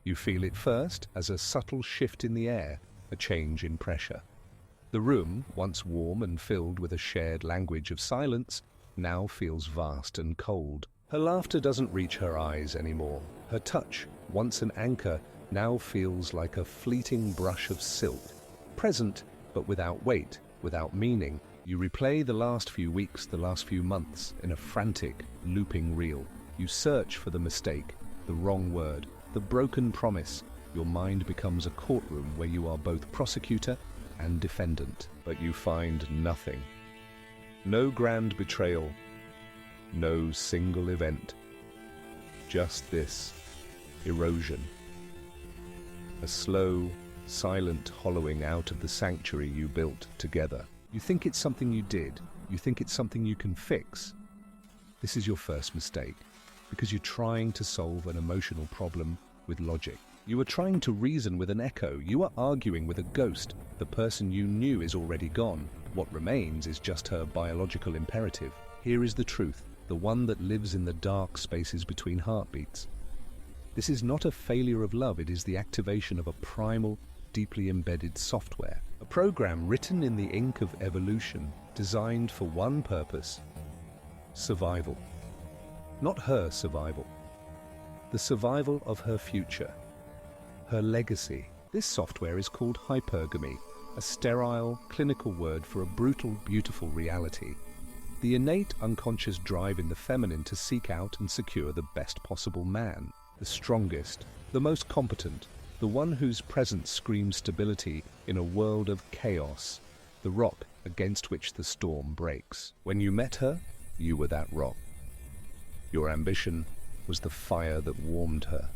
You feel it first as a subtle shift in the air, a change in pressure. The room, once warm and filled with a shared language of silence, now feels vast and cold. Her laughter doesn't reach her eyes anymore. Her touch, once an anchor, now feels like a fleeting brush of silk. Present, but without weight, without meaning. You replay the last few weeks, the last few months, in a frantic, looping reel. You search for the mistake, the wrong word, the broken promise. Your mind becomes a courtroom where you are both prosecutor and defendant, but you find nothing. No grand betrayal, no single event. Just this, erosion. A slow, silent hollowing out of the sanctuary you built together. You think it's something you did. You think it's something you can fix. This is your first mistake, because you're trying to solve an emotional problem with logic. You are trying to reason with an echo. You are arguing with a ghost. The person you knew is already gone. What remains is just her biological imperative. Here is the truth, the one that lives in the dark spaces between heartbeats. This is not a failure of love, it is the activation of a primal, deeply embedded software. A program written in the ink of evolution, designed for one purpose: survival. Not her survival. The survival of her future. Her legacy. This software is called hypergamy, a sterile, clinical word for a brutal, beautiful reality. The innate unconscious drive in the feminine to seek out and secure the best possible man, the strongest, the most competent, the one whose presence screams stability in a world of chaos, the rock against which the storm breaks. When you met her, you were that rock. Your ambition was the fire that warmed her.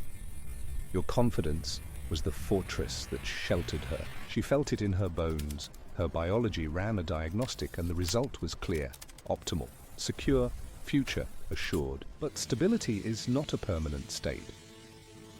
Your confidence was the fortress that sheltered her. She felt it in her bones. Her biology ran a diagnostic, and the result was clear: optimal, secure, future assured. But stability is not a permanent state.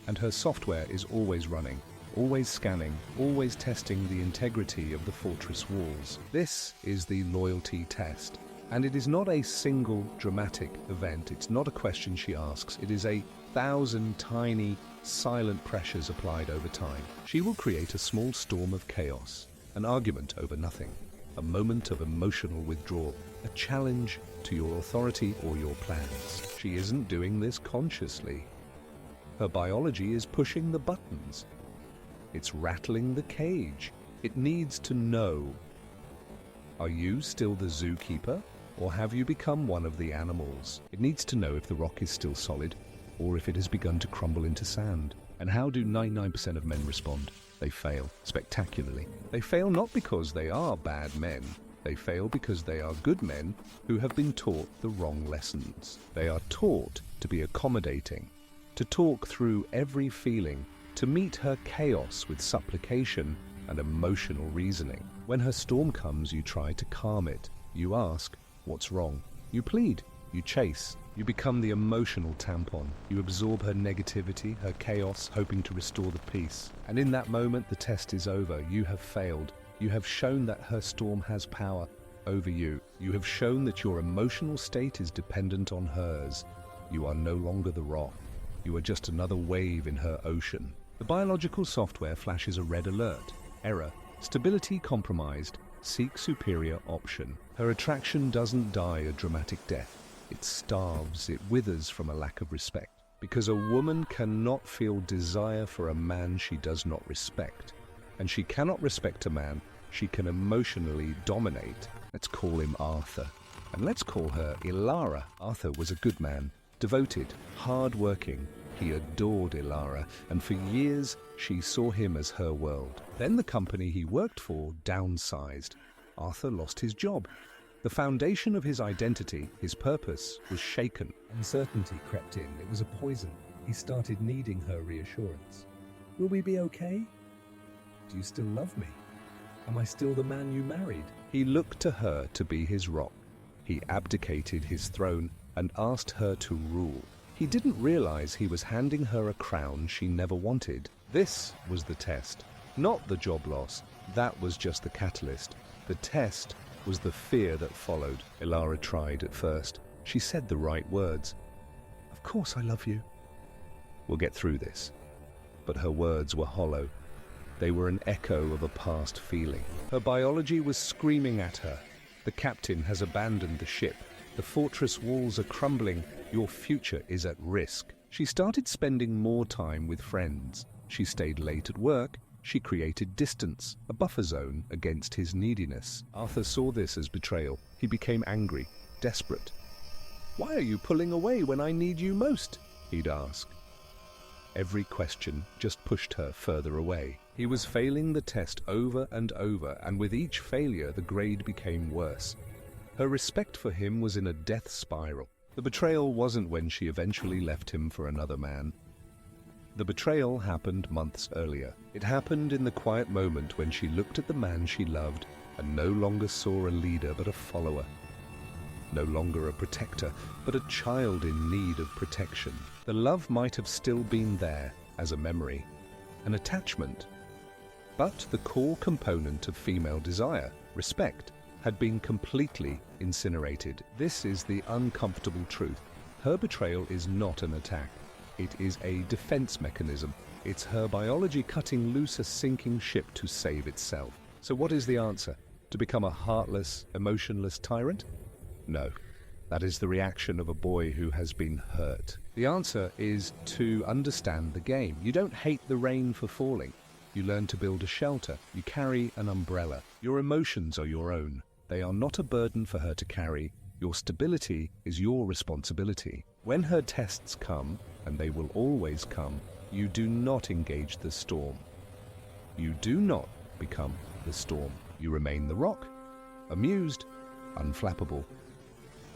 And her software is always running, always scanning, always testing the integrity of the fortress walls. This is the loyalty test. And it is not a single dramatic event. It's not a question she asks. It is 1,000 tiny, silent pressures applied over time. She will create a small storm of chaos, an argument over nothing, a moment of emotional withdrawal, a challenge to your authority or your plans. She isn't doing this consciously. Her biology is pushing the buttons. It's rattling the cage. It needs to know. Are you still the zookeeper, or have you become one of the animals? It needs to know if the rock is still solid, or if it has begun to crumble into sand. And how do 99% of men respond? They fail, spectacularly. They fail not because they are bad men. They fail because they are good men who have been taught the wrong lessons. They are taught to be accommodating, to talk through every feeling, to meet her chaos with supplication and emotional reasoning. When her storm comes, you try to calm it. You ask, what's wrong? You plead, you chase, you become the emotional tampon. You absorb her negativity, her chaos, hoping to restore the peace. And in that moment, the test is over. You have failed. You have shown that her storm has power over you. You have shown that your emotional state is dependent on hers. You are no longer the rock. You are just another wave in her ocean. The biological software flashes a red alert. Error. Stability compromised. Seek superior option. Her attraction doesn't die a dramatic death. It starves, it withers from a lack of respect. Because a woman cannot feel desire for a man she does not respect. And she cannot respect a man she can emotionally dominate. Let's call him Arthur. And let's call her Ilara. Arthur was a good man, devoted, hard-working. He adored Ilara, and for years she saw him as her world. Then the company he worked for downsized. Arthur lost his job. The foundation of his identity, his purpose, was shaken. Uncertainty crept in. It was a poison. He started needing her reassurance. Will we be okay? Do you still love me? Am I still the man you married? He looked to her to be his rock. He abdicated his throne and asked her to rule. He didn't realize he was handing her a crown she never wanted. This was the test, not the job loss. That was just the catalyst. The test was the fear that followed. Ilara tried at first. She said the right words. Of course I love you. We'll get through this. but her words were hollow. They were an echo of a past feeling. Her biology was screaming at her. The captain has abandoned the ship. The fortress walls are crumbling. Your future is at risk. She started spending more time with friends. She stayed late at work. She created distance, a buffer zone against his neediness. Arthur saw this as betrayal. He became angry, desperate. "Why are you pulling away when I need you most?" he'd ask. Every question just pushed her further away. He was failing the test over and over, and with each failure the grade became worse. Her respect for him was in a death spiral. The betrayal wasn't when she eventually left him for another man. The betrayal happened months earlier. It happened in the quiet moment when she looked at the man she loved and no longer saw a leader but a follower. No longer a protector, but a child in need of protection. The love might have still been there as a memory, an attachment. But the core component of female desire, respect, had been completely incinerated. This is the uncomfortable truth. Her betrayal is not an attack. It is a defense mechanism. It's her biology cutting loose a sinking ship to save itself. So what is the answer? To become a heartless, emotionless tyrant? No. That is the reaction of a boy who has been hurt. The answer is to understand the game. You don't hate the rain for falling. You learn to build a shelter. You carry an umbrella. Your emotions are your own. They are not a burden for her to carry. Your stability is your responsibility. When her tests come, and they will always come, you do not engage the storm. You do not become the storm. You remain the rock, amused, unflappable.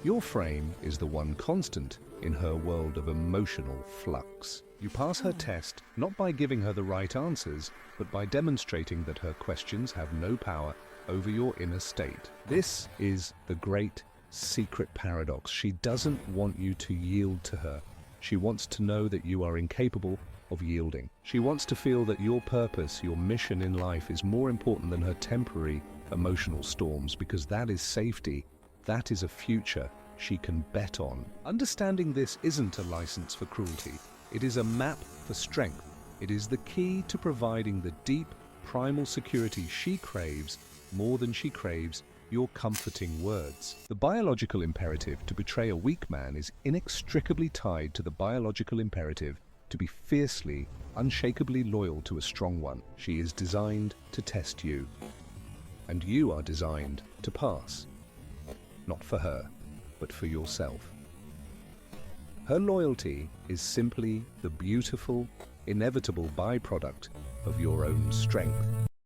Your frame is the one constant in her world of emotional flux. You pass her test not by giving her the right answers, but by demonstrating that her questions have no power over your inner state. This is the great secret paradox. She doesn't want you to yield to her. She wants to know that you are incapable of yielding. She wants to feel that your purpose, your mission in life is more important than her temporary emotional storms, because that is safety. That is a future she can bet on. Understanding this isn't a license for cruelty. It is a map for strength. It is the key to providing the deep, primal security she craves more than she craves your comforting words. The biological imperative to betray a weak man is inextricably tied to the biological imperative to be fiercely, unshakably loyal to a strong one. She is designed to test you, and you are designed to pass. Not for her, but for yourself. Her loyalty is simply the beautiful, inevitable byproduct of your own strength.